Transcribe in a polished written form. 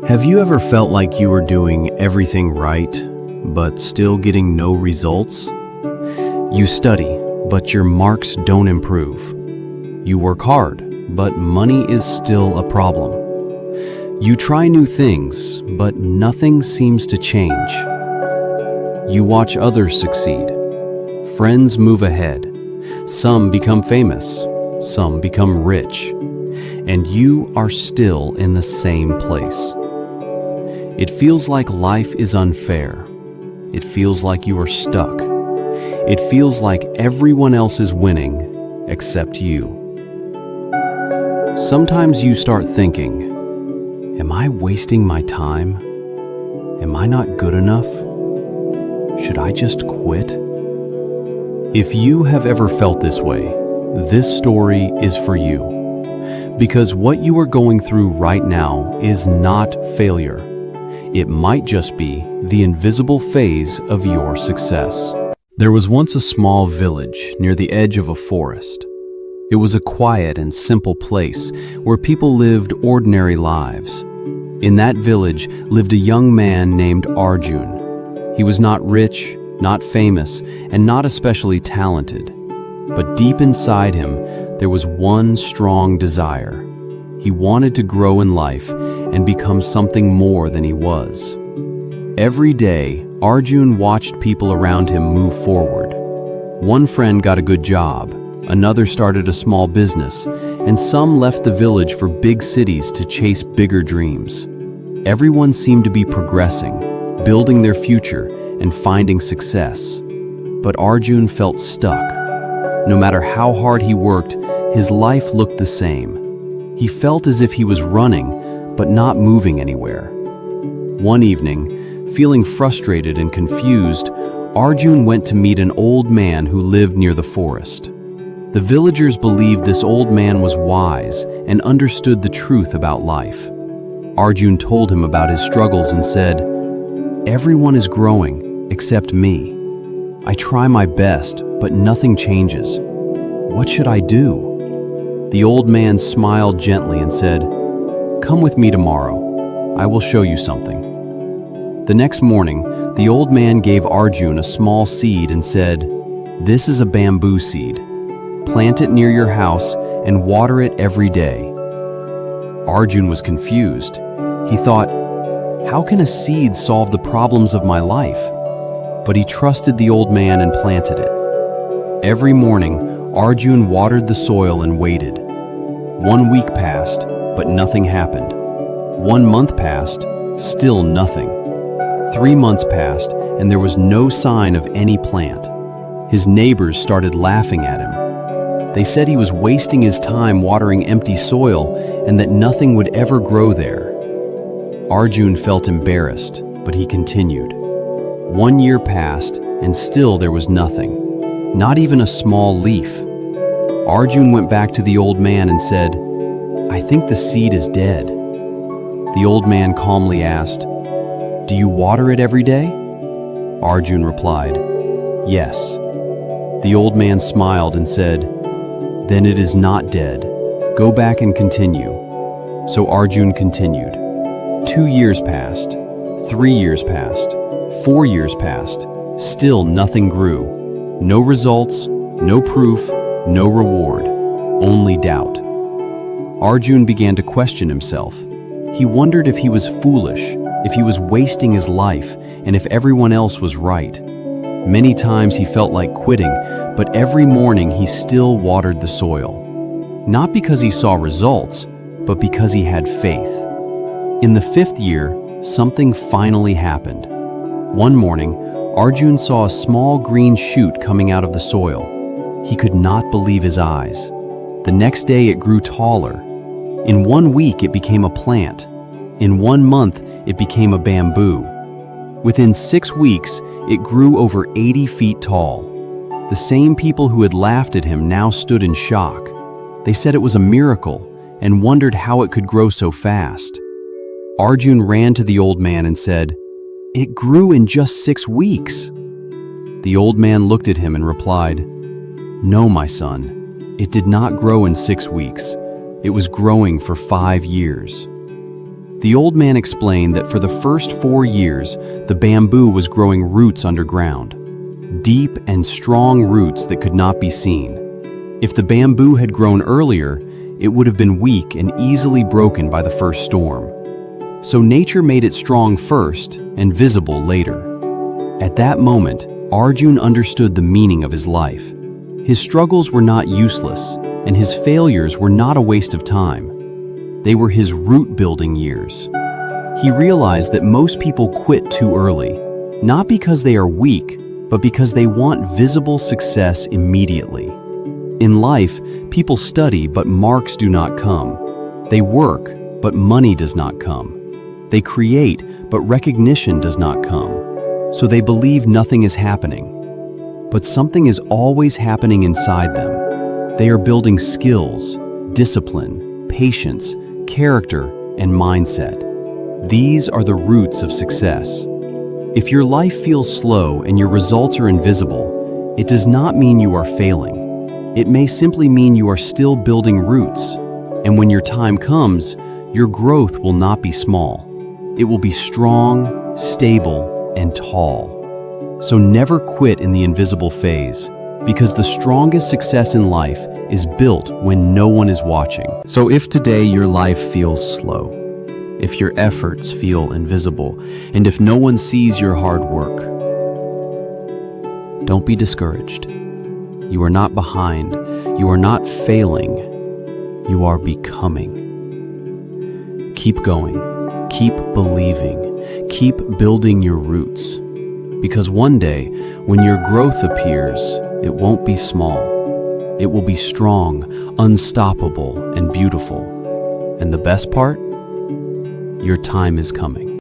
Have you ever felt like you were doing everything right, but still getting no results? You study, but your marks don't improve. You work hard, but money is still a problem. You try new things, but nothing seems to change. You watch others succeed. Friends move ahead. Some become famous. Some become rich. And you are still in the same place. It feels like life is unfair. It feels like you are stuck. It feels like everyone else is winning except you. Sometimes you start thinking, am I wasting my time? Am I not good enough? Should I just quit? If you have ever felt this way, this story is for you. Because what you are going through right now is not failure. It might just be the invisible phase of your success. There was once a small village near the edge of a forest. It was a quiet and simple place where people lived ordinary lives. In that village lived a young man named Arjun. He was not rich, not famous, and not especially talented. But deep inside him, there was one strong desire. He wanted to grow in life and become something more than he was. Every day, Arjun watched people around him move forward. One friend got a good job, another started a small business, and some left the village for big cities to chase bigger dreams. Everyone seemed to be progressing, building their future, and finding success. But Arjun felt stuck. No matter how hard he worked, his life looked the same. He felt as if he was running, but not moving anywhere. One evening, feeling frustrated and confused, Arjun went to meet an old man who lived near the forest. The villagers believed this old man was wise and understood the truth about life. Arjun told him about his struggles and said, "Everyone is growing, except me. I try my best, but nothing changes. What should I do?" The old man smiled gently and said, "Come with me tomorrow. I will show you something." The next morning, the old man gave Arjun a small seed and said, "This is a bamboo seed. Plant it near your house and water it every day." Arjun was confused. He thought, how can a seed solve the problems of my life? But he trusted the old man and planted it. Every morning, Arjun watered the soil and waited. 1 week passed, but nothing happened. 1 month passed, still nothing. 3 months passed, and there was no sign of any plant. His neighbors started laughing at him. They said he was wasting his time watering empty soil and that nothing would ever grow there. Arjun felt embarrassed, but he continued. 1 year passed, and still there was nothing. Not even a small leaf. Arjun went back to the old man and said, "I think the seed is dead." The old man calmly asked, "Do you water it every day?" Arjun replied, "Yes." The old man smiled and said, "Then it is not dead. Go back and continue." So Arjun continued. 2 years passed. 3 years passed. 4 years passed. Still nothing grew. No results, no proof, no reward, only doubt. Arjun began to question himself. He wondered if he was foolish, if he was wasting his life, and if everyone else was right. Many times he felt like quitting, but every morning he still watered the soil. Not because he saw results, but because he had faith. In the 5th year, something finally happened. One morning, Arjun saw a small green shoot coming out of the soil. He could not believe his eyes. The next day it grew taller. In 1 week it became a plant. In 1 month it became a bamboo. Within 6 weeks it grew over 80 feet tall. The same people who had laughed at him now stood in shock. They said it was a miracle and wondered how it could grow so fast. Arjun ran to the old man and said, "It grew in just 6 weeks." The old man looked at him and replied, "No, my son, it did not grow in 6 weeks. It was growing for 5 years." The old man explained that for the first 4 years, the bamboo was growing roots underground, deep and strong roots that could not be seen. If the bamboo had grown earlier, it would have been weak and easily broken by the first storm. So nature made it strong first and visible later. At that moment, Arjun understood the meaning of his life. His struggles were not useless, and his failures were not a waste of time. They were his root-building years. He realized that most people quit too early, not because they are weak, but because they want visible success immediately. In life, people study, but marks do not come. They work, but money does not come. They create, but recognition does not come. So they believe nothing is happening. But something is always happening inside them. They are building skills, discipline, patience, character, and mindset. These are the roots of success. If your life feels slow and your results are invisible, it does not mean you are failing. It may simply mean you are still building roots. And when your time comes, your growth will not be small. It will be strong, stable, and tall. So never quit in the invisible phase, because the strongest success in life is built when no one is watching. So if today your life feels slow, if your efforts feel invisible, and if no one sees your hard work, don't be discouraged. You are not behind. You are not failing. You are becoming. Keep going. Keep believing. Keep building your roots. Because one day, when your growth appears, it won't be small. It will be strong, unstoppable, and beautiful. And the best part? Your time is coming.